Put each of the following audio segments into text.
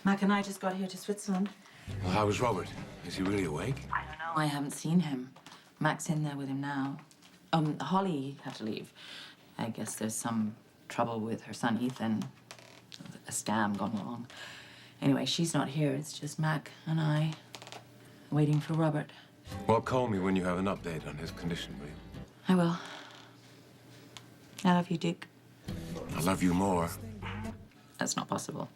Mac and I just got here to Switzerland. Well, how is Robert? Is he really awake? I don't know. I haven't seen him. Mac's in there with him now. Holly had to leave. I guess there's some trouble with her son, Ethan. A scam gone wrong. Anyway, she's not here. It's just Mac and I waiting for Robert. Well, call me when you have an update on his condition, will you? I will. I love you, Duke. I love you more. That's not possible.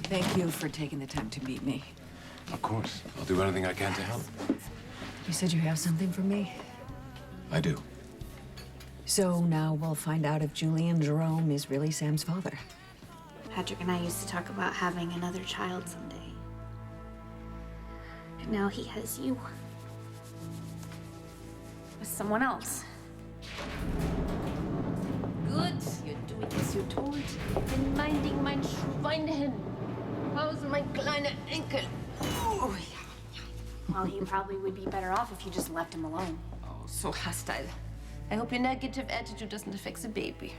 Thank you for taking the time to meet me. Of course. I'll do anything I can to help. You said you have something for me? I do. So now we'll find out if Julian Jerome is really Sam's father. Patrick and I used to talk about having another child someday. And now he has you. With someone else. Good, you're doing as you're told. Bin minding mein Schweinchen. How's my kleine Enkel? Oh, yeah. Well, he probably would be better off if you just left him alone. Oh, so hostile. I hope your negative attitude doesn't affect the baby.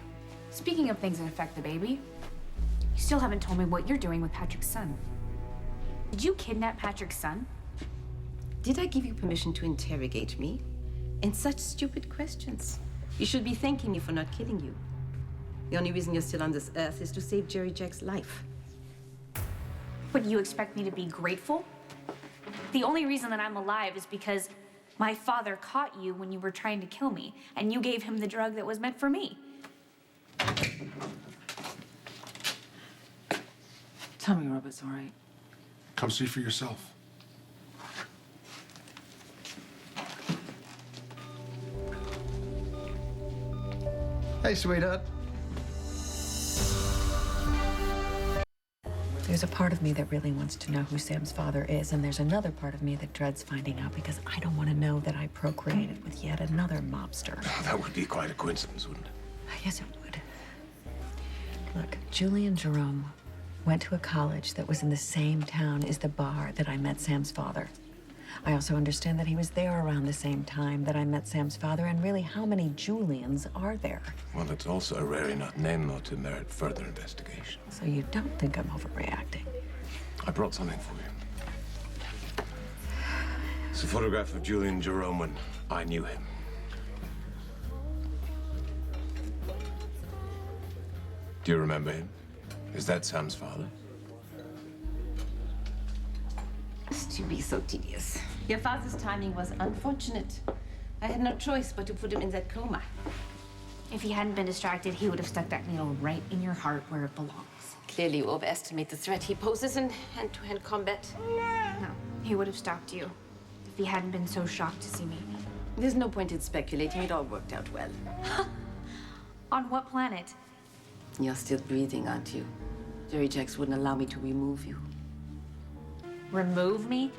Speaking of things that affect the baby, you still haven't told me what you're doing with Patrick's son. Did you kidnap Patrick's son? Did I give you permission to interrogate me? And such stupid questions. You should be thanking me for not killing you. The only reason you're still on this earth is to save Jerry Jack's life. But you expect me to be grateful? The only reason that I'm alive is because my father caught you when you were trying to kill me, and you gave him the drug that was meant for me. Tell me Robert's all right. Come see for yourself. Hey, sweetheart. There's a part of me that really wants to know who Sam's father is, and there's another part of me that dreads finding out because I don't want to know that I procreated with yet another mobster. Oh, that would be quite a coincidence, wouldn't it? Yes, it would. Look, Julian Jerome went to a college that was in the same town as the bar that I met Sam's father. I also understand that he was there around the same time that I met Sam's father, and really, how many Julians are there? Well, it's also a rare enough name not to merit further investigation. So you don't think I'm overreacting? I brought something for you. It's a photograph of Julian Jerome when I knew him. Do you remember him? Is that Sam's father? To be so tedious. Your father's timing was unfortunate. I had no choice but to put him in that coma. If he hadn't been distracted, he would have stuck that needle right in your heart where it belongs. Clearly, you overestimate the threat he poses in hand-to-hand combat. No, he would have stopped you if he hadn't been so shocked to see me. There's no point in speculating. It all worked out well. On what planet? You're still breathing, aren't you? Jerry Jacks wouldn't allow me to remove you. Remove me?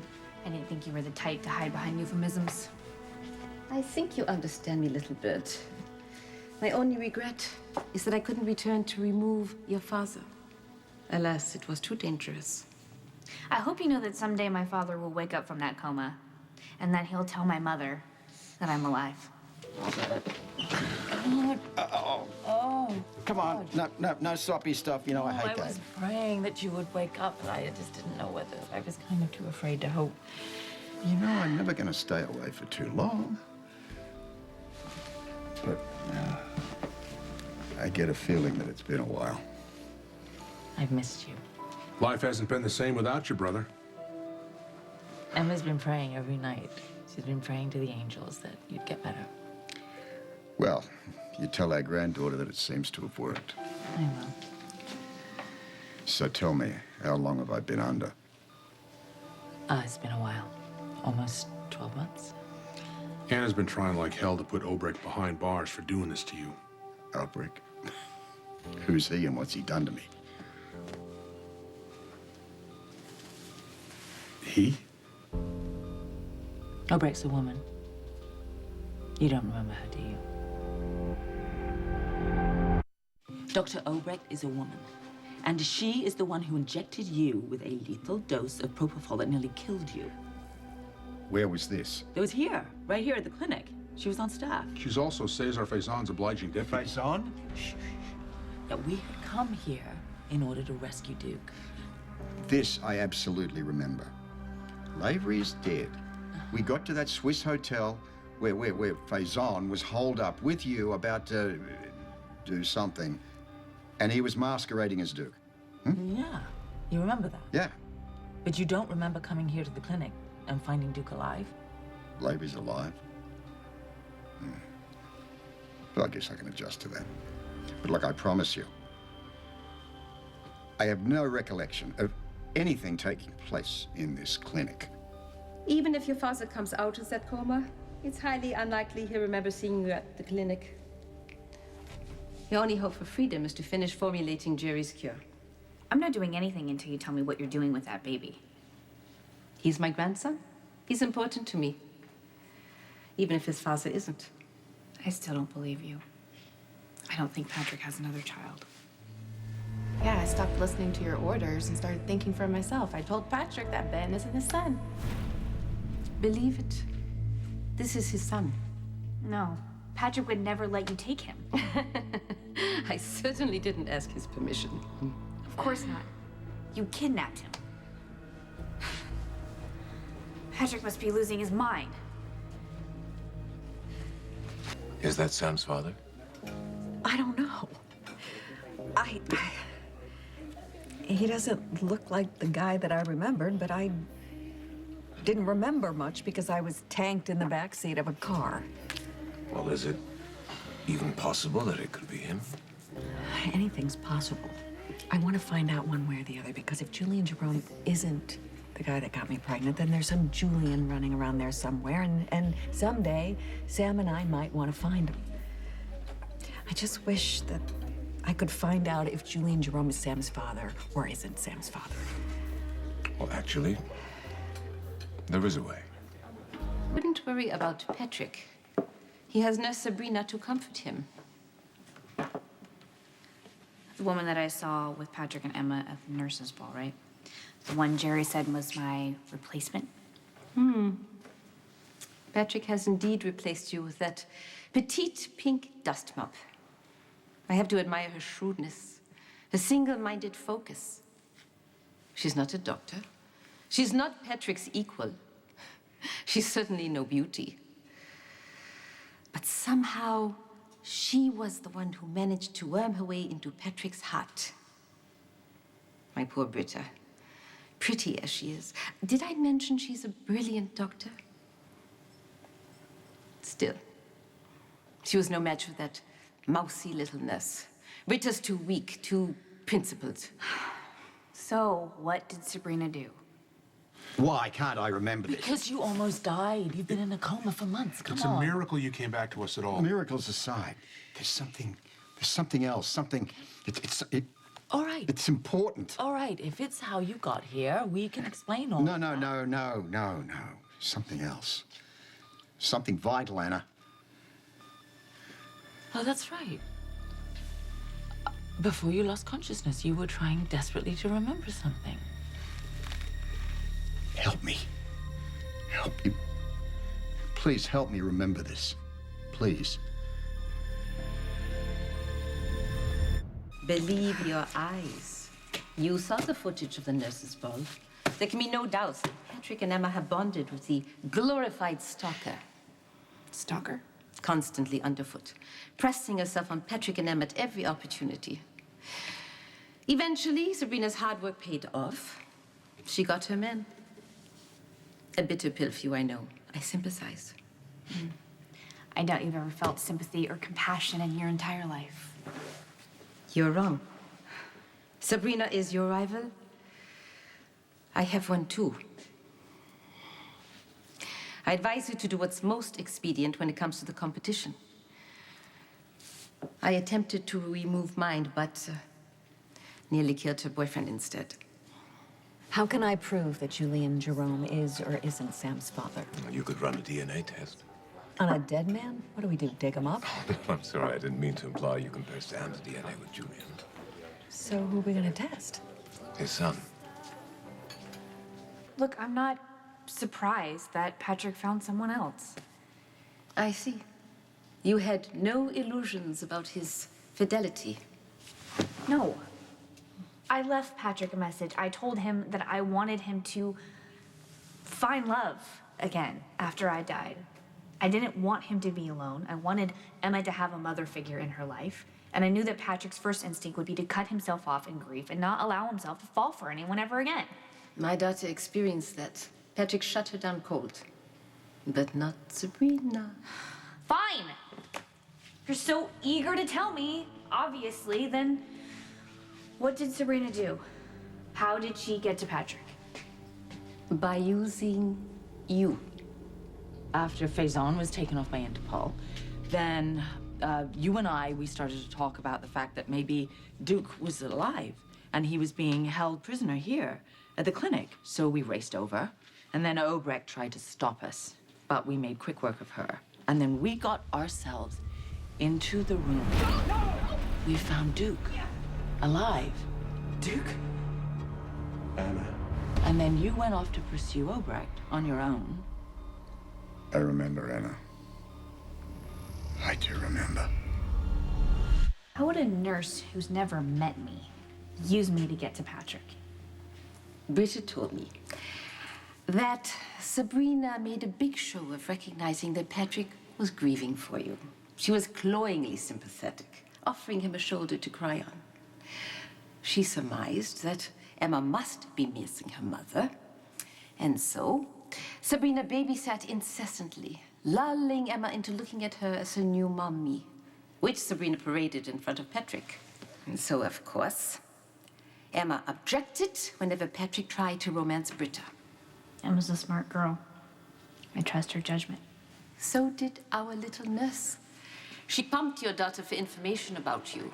I didn't think you were the type to hide behind euphemisms. I think you understand me, little bird. My only regret is that I couldn't return to remove your father. Alas, it was too dangerous. I hope you know that someday my father will wake up from that coma, and that he'll tell my mother that I'm alive. Come on. No soppy stuff. You know, I hate I was praying that you would wake up, and I just didn't know whether. I was kind of too afraid to hope. You know, I'm never going to stay away for too long. But I get a feeling that it's been a while. I've missed you. Life hasn't been the same without you, brother. Emma's been praying every night. She's been praying to the angels that you'd get better. Well, you tell our granddaughter that it seems to have worked. I will. So tell me, how long have I been under? It's been a while. Almost 12 months. Anna's been trying like hell to put Obrecht behind bars for doing this to you. Outbreak? Who's he and what's he done to me? He? Obrecht's a woman. You don't remember her, do you? Dr. Obrecht is a woman, and she is the one who injected you with a lethal dose of propofol that nearly killed you. Where was this? It was here, right here at the clinic. She was on staff. She's also Cesar Faison's obliging deputy. Faison? Yeah, we had come here in order to rescue Duke. This I absolutely remember. Lavery is dead. We got to that Swiss hotel where Faison was holed up with you about to do something, and he was masquerading as Duke. Yeah, you remember that? Yeah, But you don't remember coming here to the clinic and finding Duke alive? Lavery's alive. Well, I guess I can adjust to that. But look, I promise you, I have no recollection of anything taking place in this clinic. Even if your father comes out of that coma, it's highly unlikely he'll remember seeing you at the clinic. Your only hope for freedom is to finish formulating Jerry's cure. I'm not doing anything until you tell me what you're doing with that baby. He's my grandson. He's important to me. Even if his father isn't. I still don't believe you. I don't think Patrick has another child. Yeah, I stopped listening to your orders and started thinking for myself. I told Patrick that Ben isn't his son. Believe it. This is his son. No, Patrick would never let you take him. I certainly didn't ask his permission. Of course not. You kidnapped him. Patrick must be losing his mind. Is that Sam's father? I don't know. He doesn't look like the guy that I remembered, but I didn't remember much because I was tanked in the backseat of a car. Well, is it even possible that it could be him? Anything's possible. I want to find out one way or the other, because if Julian Jerome isn't the guy that got me pregnant, then there's some Julian running around there somewhere, and someday Sam and I might want to find him. I just wish that I could find out if Julian Jerome is Sam's father or isn't Sam's father. Well, actually, there is a way. Wouldn't worry about Patrick. He has Nurse Sabrina to comfort him. The woman that I saw with Patrick and Emma at the nurses' ball, right? The one Jerry said was my replacement. Patrick has indeed replaced you with that petite pink dust mop. I have to admire her shrewdness, her single-minded focus. She's not a doctor. She's not Patrick's equal. She's certainly no beauty. But somehow, she was the one who managed to worm her way into Patrick's heart. My poor Britta. Pretty as she is. Did I mention she's a brilliant doctor? Still, she was no match for that mousy little nurse. Britta's too weak, too principled. So, what did Sabrina do? Why can't I remember this? Because you almost died. You've been in a coma for months. Come It's on. a miracle you came back to us at all. Miracles aside, there's something else. Something. All right. It's important. All right. If it's how you got here, we can explain all. No. Something else. Something vital, Anna. Oh, that's right. Before you lost consciousness, you were trying desperately to remember something. Help me. Help me. Please help me remember this. Please. Believe your eyes. You saw the footage of the nurses' ball. There can be no doubt that Patrick and Emma have bonded with the glorified stalker. Stalker? Constantly underfoot, pressing herself on Patrick and Emma at every opportunity. Eventually, Sabrina's hard work paid off. She got her man. A bitter pill for you, I know. I sympathize. I doubt you've ever felt sympathy or compassion in your entire life. You're wrong. Sabrina is your rival. I have one too. I advise you to do what's most expedient when it comes to the competition. I attempted to remove Mind, but nearly killed her boyfriend instead. How can I prove that Julian Jerome is or isn't Sam's father? You could run a DNA test. On a dead man? What do we do, dig him up? I'm sorry, I didn't mean to imply you compare Sam's DNA with Julian. So who are we gonna test? His son. Look, I'm not surprised that Patrick found someone else. I see. You had no illusions about his fidelity. No. I left Patrick a message. I told him that I wanted him to find love again after I died. I didn't want him to be alone. I wanted Emma to have a mother figure in her life. And I knew that Patrick's first instinct would be to cut himself off in grief and not allow himself to fall for anyone ever again. My daughter experienced that. Patrick shut her down cold. But not Sabrina. Fine! If you're so eager to tell me, obviously, then what did Sabrina do? How did she get to Patrick? By using you. After Faison was taken off by Interpol, then you and we started to talk about the fact that maybe Duke was alive and he was being held prisoner here at the clinic. So we raced over, and then Obrecht tried to stop us, but we made quick work of her. And then we got ourselves into the room. We found Duke, alive. Duke? Anna. And then you went off to pursue Obrecht on your own. I remember, Anna. I do remember. How would a nurse who's never met me use me to get to Patrick? Bridget told me that Sabrina made a big show of recognizing that Patrick was grieving for you. She was cloyingly sympathetic, offering him a shoulder to cry on. She surmised that Emma must be missing her mother, and so Sabrina babysat incessantly, lulling Emma into looking at her as her new mommy, which Sabrina paraded in front of Patrick. And so, of course, Emma objected whenever Patrick tried to romance Britta. Emma's a smart girl. I trust her judgment. So did our little nurse. She pumped your daughter for information about you.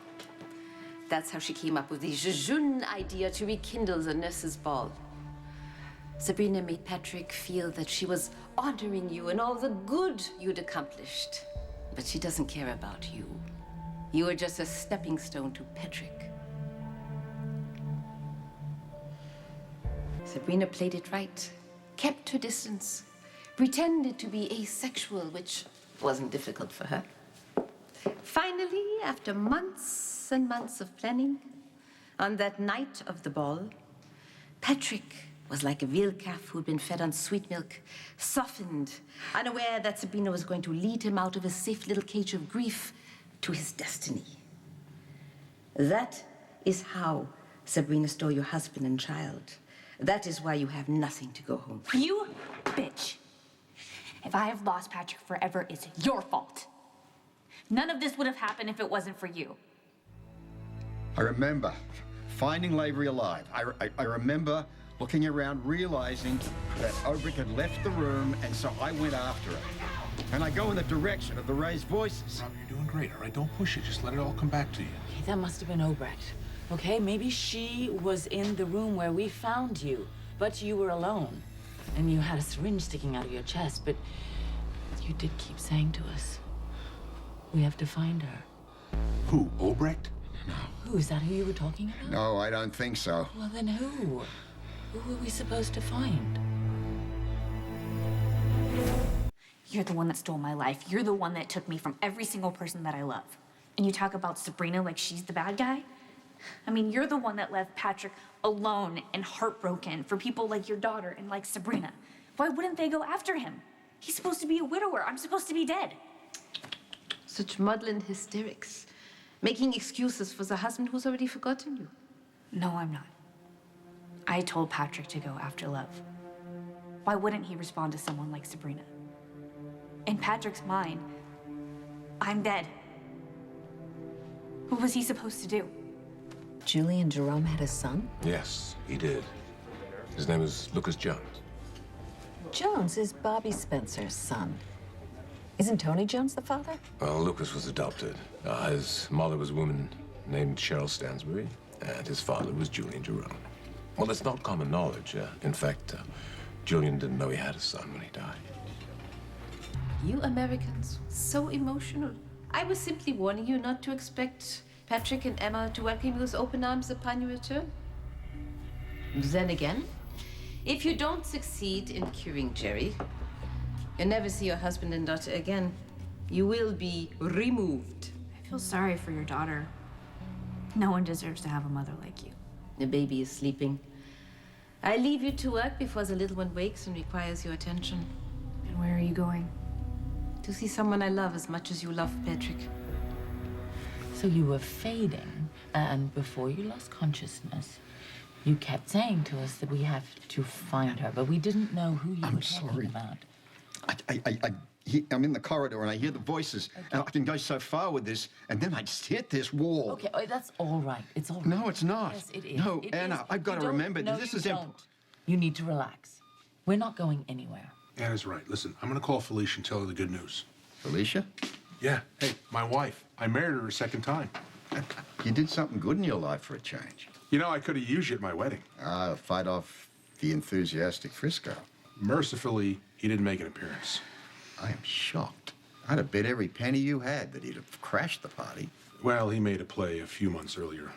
That's how she came up with the jejune idea to rekindle the nurses' ball. Sabrina made Patrick feel that she was honoring you and all the good you'd accomplished. But she doesn't care about you. You were just a stepping stone to Patrick. Sabrina played it right, kept her distance, pretended to be asexual, which wasn't difficult for her. Finally, after months and months of planning, on that night of the ball, Patrick was like a veal calf who'd been fed on sweet milk, softened, unaware that Sabrina was going to lead him out of his safe little cage of grief to his destiny. That is how Sabrina stole your husband and child. That is why you have nothing to go home. You bitch. If I have lost Patrick forever, it's your fault. None of this would have happened if it wasn't for you. I remember finding Lavery alive. I remember looking around, realizing that Obrecht had left the room, and so I went after her. And I go in the direction of the raised voices. Rob, you're doing great, all right? Don't push it. Just let it all come back to you. Okay, that must have been Obrecht. Okay, maybe she was in the room where we found you, but you were alone. And you had a syringe sticking out of your chest, but you did keep saying to us, we have to find her. Who, Obrecht? Who, is that who you were talking about? No, I don't think so. Well, then who? Who were we supposed to find? You're the one that stole my life. You're the one that took me from every single person that I love. And you talk about Sabrina like she's the bad guy? I mean, you're the one that left Patrick alone and heartbroken for people like your daughter and like Sabrina. Why wouldn't they go after him? He's supposed to be a widower. I'm supposed to be dead. Such maudlin hysterics, making excuses for the husband who's already forgotten you. No, I'm not. I told Patrick to go after love. Why wouldn't he respond to someone like Sabrina? In Patrick's mind, I'm dead. What was he supposed to do? Julie and Jerome had a son? Yes, he did. His name is Lucas Jones. Jones is Bobby Spencer's son. Isn't Tony Jones the father? Well, Lucas was adopted. His mother was a woman named Cheryl Stansbury, and his father was Julian Jerome. Well, it's not common knowledge. In fact, Julian didn't know he had a son when he died. You Americans, so emotional. I was simply warning you not to expect Patrick and Emma to welcome you with open arms upon your return. Then again, if you don't succeed in curing Jerry, you'll never see your husband and daughter again. You will be removed. I feel sorry for your daughter. No one deserves to have a mother like you. The baby is sleeping. I leave you to work before the little one wakes and requires your attention. And where are you going? To see someone I love as much as you love Patrick. So you were fading, and before you lost consciousness, you kept saying to us that we have to find her, but we didn't know who you were talking about. I'm in the corridor and I hear the voices, and I can go so far with this, and then I just hit this wall. Okay, that's all right. It's all right. No, it's not. Yes, it is. No, It Anna, is. I've got You to don't- remember no, this you is don't. You need to relax. We're not going anywhere. Anna's right. Listen, I'm gonna call Felicia and tell her the good news. Felicia, Yeah, hey, my wife. I married her a second time. you did something good in your life for a change. You know, I could have used you at my wedding. Fight off the enthusiastic Frisco. Mercifully, he didn't make an appearance. I am shocked. I'd have bet every penny you had that he'd have crashed the party. Well, he made a play a few months earlier.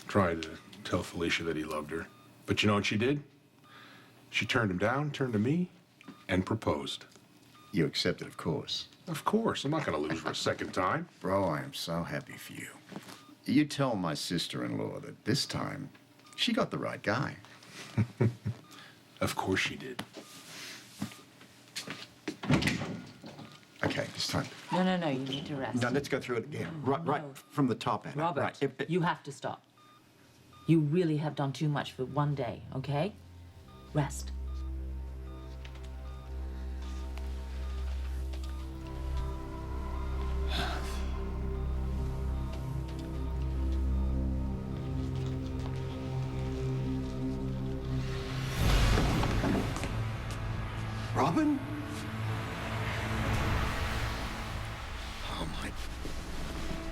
Tried to tell Felicia that he loved her. But you know what she did? She turned him down, turned to me, and proposed. You accepted, of course. Of course, I'm not gonna lose her a second time. Bro, I am so happy for you. You tell my sister-in-law that this time she got the right guy. Of course she did. Okay, this time. No, you need to rest. Now, let's go through it again. Right from the top, Anna. Robert, Right. you have to stop. You really have done too much for one day, okay? Rest. Robin?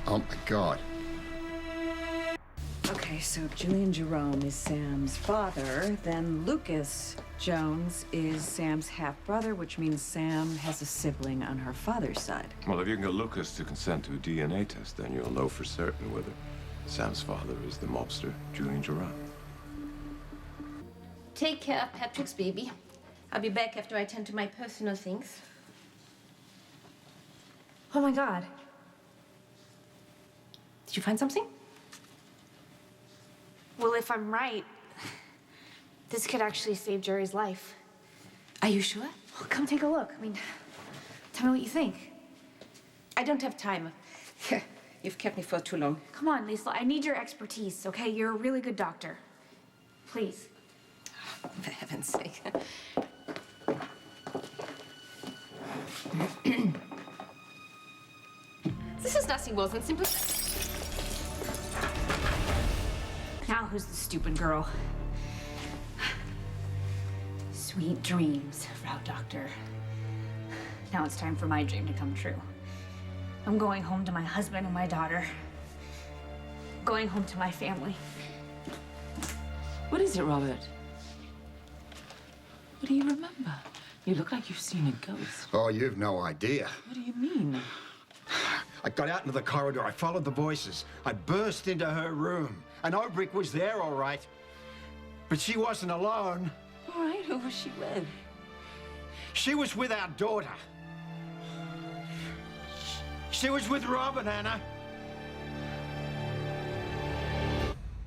Oh my God. Okay, so Julian Jerome is Sam's father, then Lucas Jones is Sam's half-brother, which means Sam has a sibling on her father's side. Well, if you can get Lucas to consent to a DNA test, then you'll know for certain whether Sam's father is the mobster, Julian Jerome. Take care of Patrick's baby. I'll be back after I tend to my personal things. Oh my God. Did you find something? Well, if I'm right, this could actually save Jerry's life. Are you sure? Well, come take a look. I mean, tell me what you think. I don't have time. You've kept me for too long. Come on, Lisa. I need your expertise, okay? You're a really good doctor. Please. For heaven's sake. This is nothing more than simple. Now who's the stupid girl? Sweet dreams, Frau Doctor. Now it's time for my dream to come true. I'm going home to my husband and my daughter. Going home to my family. What is it, Robert? What do you remember? You look like you've seen a ghost. Oh, you've no idea. What do you mean? I got out into the corridor. I followed the voices. I burst into her room. And Obrick was there, all right. But she wasn't alone. All right, who was she with? She was with our daughter. She was with Robin, Anna.